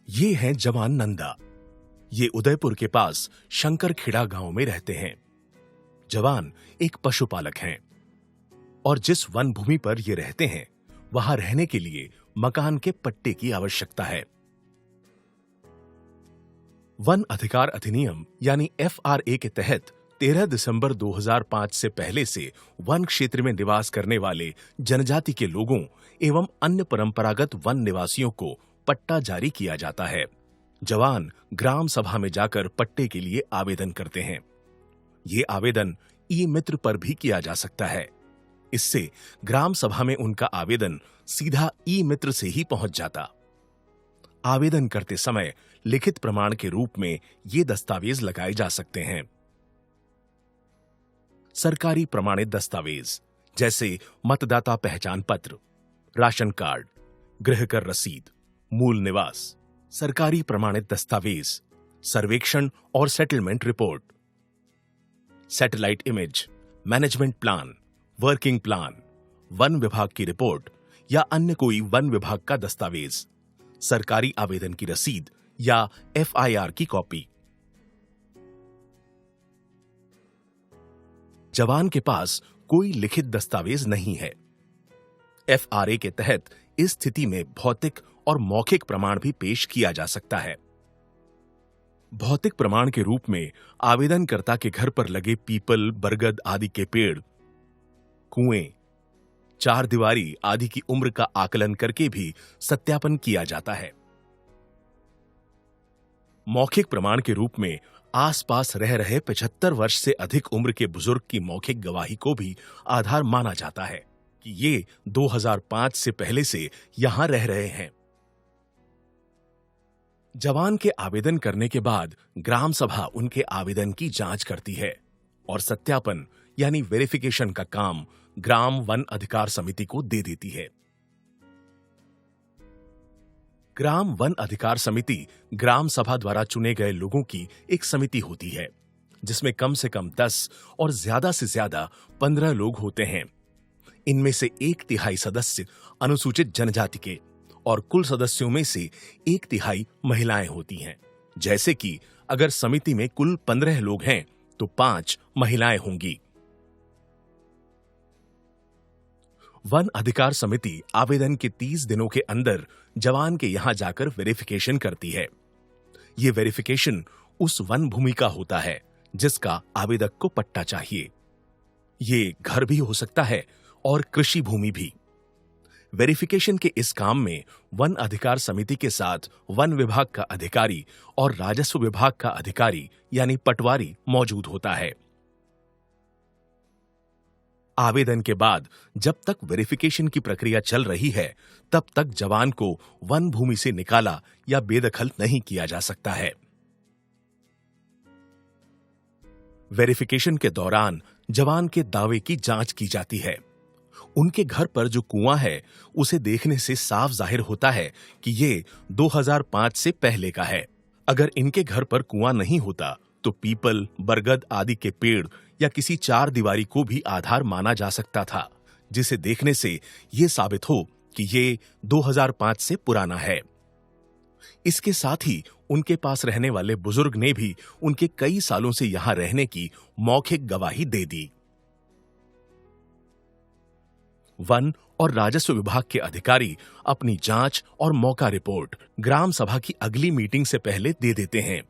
ये हैं जवान नंदा। ये उदयपुर के पास शंकरखेड़ा गांव में रहते हैं। जवान एक पशुपालक हैं और जिस वन भूमि पर ये रहते हैं वहां रहने के लिए मकान के पट्टे की आवश्यकता है। वन अधिकार अधिनियम यानी FRA के तहत 13 दिसंबर 2005 से पहले से वन क्षेत्र में निवास करने वाले जनजाति के लोगों एवं अन्य परंपरागत वन निवासियों को पट्टा जारी किया जाता है। जवान ग्राम सभा में जाकर पट्टे के लिए आवेदन करते हैं। ये आवेदन ई-मित्र पर भी किया जा सकता है। इससे ग्राम सभा में उनका आवेदन सीधा ई-मित्र से ही पहुंच जाता। आवेदन करते समय लिखित प्रमाण के रूप में ये दस्तावेज लगाए जा सकते हैं। सरकारी प्रमाणित दस्तावेज जैसे मतदाता पहचान पत्र, राशन कार्ड, गृह कर रसीद, मूल निवास, सरकारी प्रमाणित दस्तावेज, सर्वेक्षण और settlement report, satellite image, management plan, working plan, one विभाग की रिपोर्ट या अन्य कोई वन विभाग का दस्तावेज, सरकारी आवेदन की रसीद या FIR की कॉपी। जवान के पास कोई लिखित दस्तावेज नहीं है। FRA के तहत इस स्थिति में भौतिक और मौखिक प्रमाण भी पेश किया जा सकता है। भौतिक प्रमाण के रूप में आवेदनकर्ता के घर पर लगे पीपल, बरगद आदि के पेड़, कुएं, चार दीवारी आदि की उम्र का आकलन करके भी सत्यापन किया जाता है। मौखिक प्रमाण के रूप में आसपास रह रहे 75 वर्ष से अधिक उम्र के बुजुर्ग की मौखिक गवाही को भी आधार माना जाता है कि ये 2005 से पहले से यहां रह रहे हैं। जवान के आवेदन करने के बाद ग्राम सभा उनके आवेदन की जांच करती है और सत्यापन यानी वेरिफिकेशन का काम ग्राम वन अधिकार समिति को दे देती है। ग्राम वन अधिकार समिति ग्राम सभा द्वारा चुने गए लोगों की एक समिति होती है जिसमें कम से कम 10 और ज्यादा से ज्यादा 15 लोग होते हैं। इनमें से 1/3 सदस्य अनुसूचित जनजाति के और कुल सदस्यों में से 1/3 महिलाएं होती हैं। जैसे कि अगर समिति में कुल 15 लोग हैं तो 5 महिलाएं होंगी। वन अधिकार समिति आवेदन के 30 दिनों के अंदर जवान के यहां जाकर वेरिफिकेशन करती है। यह वेरिफिकेशन उस वन भूमि का होता है जिसका आवेदक को पट्टा चाहिए। ये घर भी हो सकता है और कृषि भूमि भी। वेरिफिकेशन के इस काम में वन अधिकार समिति के साथ वन विभाग का अधिकारी और राजस्व विभाग का अधिकारी यानी पटवारी मौजूद होता है। आवेदन के बाद जब तक वेरिफिकेशन की प्रक्रिया चल रही है तब तक जवान को वन भूमि से निकाला या बेदखल नहीं किया जा सकता है। वेरिफिकेशन के दौरान जवान के दावे की जांच की जाती है। उनके घर पर जो कुआं है उसे देखने से साफ जाहिर होता है कि ये 2005 से पहले का है। अगर इनके घर पर कुआं नहीं होता तो पीपल, बरगद आदि के पेड़ या किसी चार दीवारी को भी आधार माना जा सकता था, जिसे देखने से यह साबित हो कि ये 2005 से पुराना है। इसके साथ ही उनके पास रहने वाले बुजुर्ग ने भी उनके कई सालों से यहां रहने की मौखिक गवाही दे दी। वन और राजस्व विभाग के अधिकारी अपनी जांच और मौका रिपोर्ट ग्राम सभा की अगली मीटिंग से पहले दे देते हैं।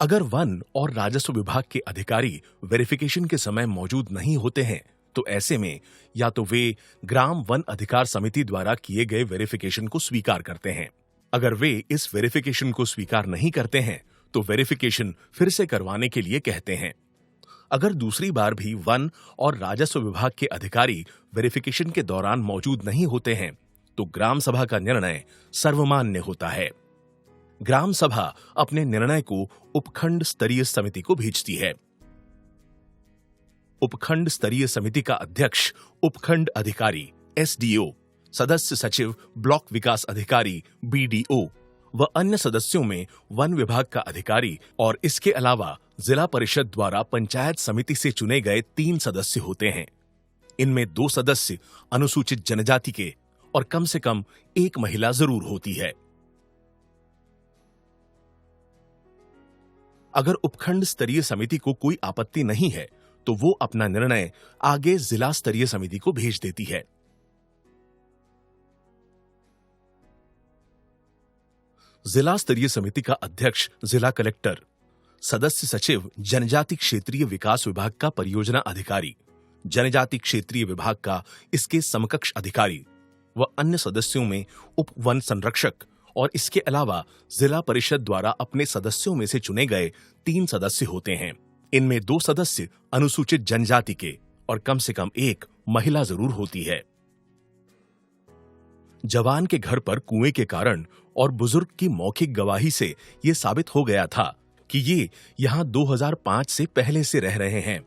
अगर वन और राजस्व विभाग के अधिकारी वेरिफिकेशन के समय मौजूद नहीं होते हैं तो ऐसे में या तो वे ग्राम वन अधिकार समिति द्वारा किए गए वेरिफिकेशन को स्वीकार करते हैं। अगर वे इस वेरिफिकेशन को स्वीकार नहीं करते हैं तो वेरिफिकेशन फिर से करवाने के लिए कहते हैं। अगर दूसरी बार भी वन और राजस्व विभाग के अधिकारी वेरिफिकेशन के दौरान मौजूद नहीं होते हैं तो ग्राम सभा का निर्णय सर्वमान्य होता है। ग्राम सभा अपने निर्णय को उपखंड स्तरीय समिति को भेजती है। उपखंड स्तरीय समिति का अध्यक्ष उपखंड अधिकारी SDO, सदस्य सचिव ब्लॉक विकास अधिकारी BDO व अन्य सदस्यों में वन विभाग का अधिकारी और इसके अलावा जिला परिषद द्वारा पंचायत समिति से चुने गए 3 सदस्य होते हैं। इनमें 2 सदस्य अनुसूचित जनजाति के और कम से कम 1 महिला जरूर होती है। अगर उपखंड स्तरीय समिति को कोई आपत्ति नहीं है तो वो अपना निर्णय आगे जिला स्तरीय समिति को भेज देती है। जिला स्तरीय समिति का अध्यक्ष जिला कलेक्टर, सदस्य सचिव जनजाति क्षेत्रीय विकास विभाग का परियोजना अधिकारी, जनजाति क्षेत्रीय विभाग का इसके समकक्ष अधिकारी व अन्य सदस्यों में उप वन संरक्षक और इसके अलावा जिला परिषद द्वारा अपने सदस्यों में से चुने गए 3 सदस्य होते हैं। इनमें 2 सदस्य अनुसूचित जनजाति के और कम से कम 1 महिला जरूर होती है। जवान के घर पर कुएं के कारण और बुजुर्ग की मौखिक गवाही से यह साबित हो गया था कि ये यहां 2005 से पहले से रह रहे हैं,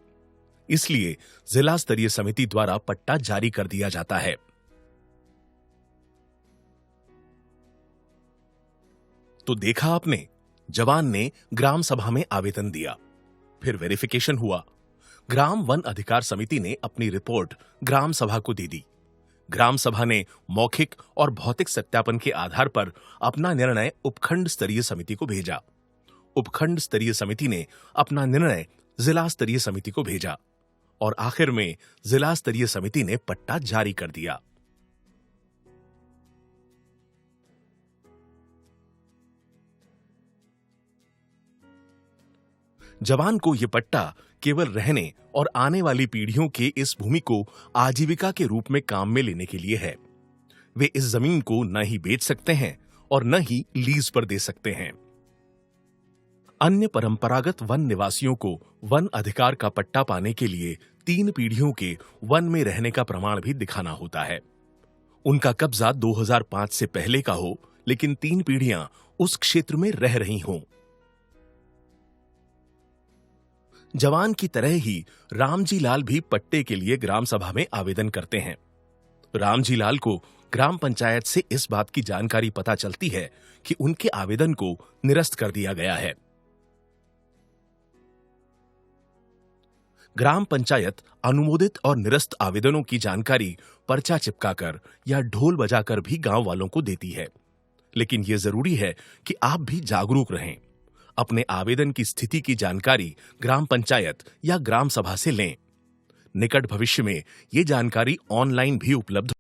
इसलिए जिला स्तरीय समिति द्वारा पट्टा जारी कर दिया जाता है। तो देखा आपने, जवान ने ग्राम सभा में आवेदन दिया, फिर वेरिफिकेशन हुआ। ग्राम वन अधिकार समिति ने अपनी रिपोर्ट ग्राम सभा को दे दी। ग्राम सभा ने मौखिक और भौतिक सत्यापन के आधार पर अपना निर्णय उपखंड स्तरीय समिति को भेजा। उपखंड स्तरीय समिति ने अपना निर्णय जिला स्तरीय समिति को भेजा और आखिर में जिला स्तरीय समिति ने पट्टा जारी कर दिया। जवान को यह पट्टा केवल रहने और आने वाली पीढ़ियों के इस भूमि को आजीविका के रूप में काम में लेने के लिए है। वे इस जमीन को न ही बेच सकते हैं और न ही लीज पर दे सकते हैं। अन्य परंपरागत वन निवासियों को वन अधिकार का पट्टा पाने के लिए 3 पीढ़ियों के वन में रहने का प्रमाण भी दिखाना होता है। उनका कब्जा 2005 से पहले का हो, लेकिन 3 पीढ़ियां उस क्षेत्र में रह रही हों। जवान की तरह ही रामजी लाल भी पट्टे के लिए ग्राम सभा में आवेदन करते हैं। रामजी लाल को ग्राम पंचायत से इस बात की जानकारी पता चलती है कि उनके आवेदन को निरस्त कर दिया गया है। ग्राम पंचायत अनुमोदित और निरस्त आवेदनों की जानकारी पर्चा चिपकाकर या ढोल बजाकर भी गांव वालों को देती है, लेकिन यह जरूरी है कि आप भी जागरूक रहें। अपने आवेदन की स्थिति की जानकारी ग्राम पंचायत या ग्राम सभा से लें। निकट भविष्य में ये जानकारी ऑनलाइन भी उपलब्ध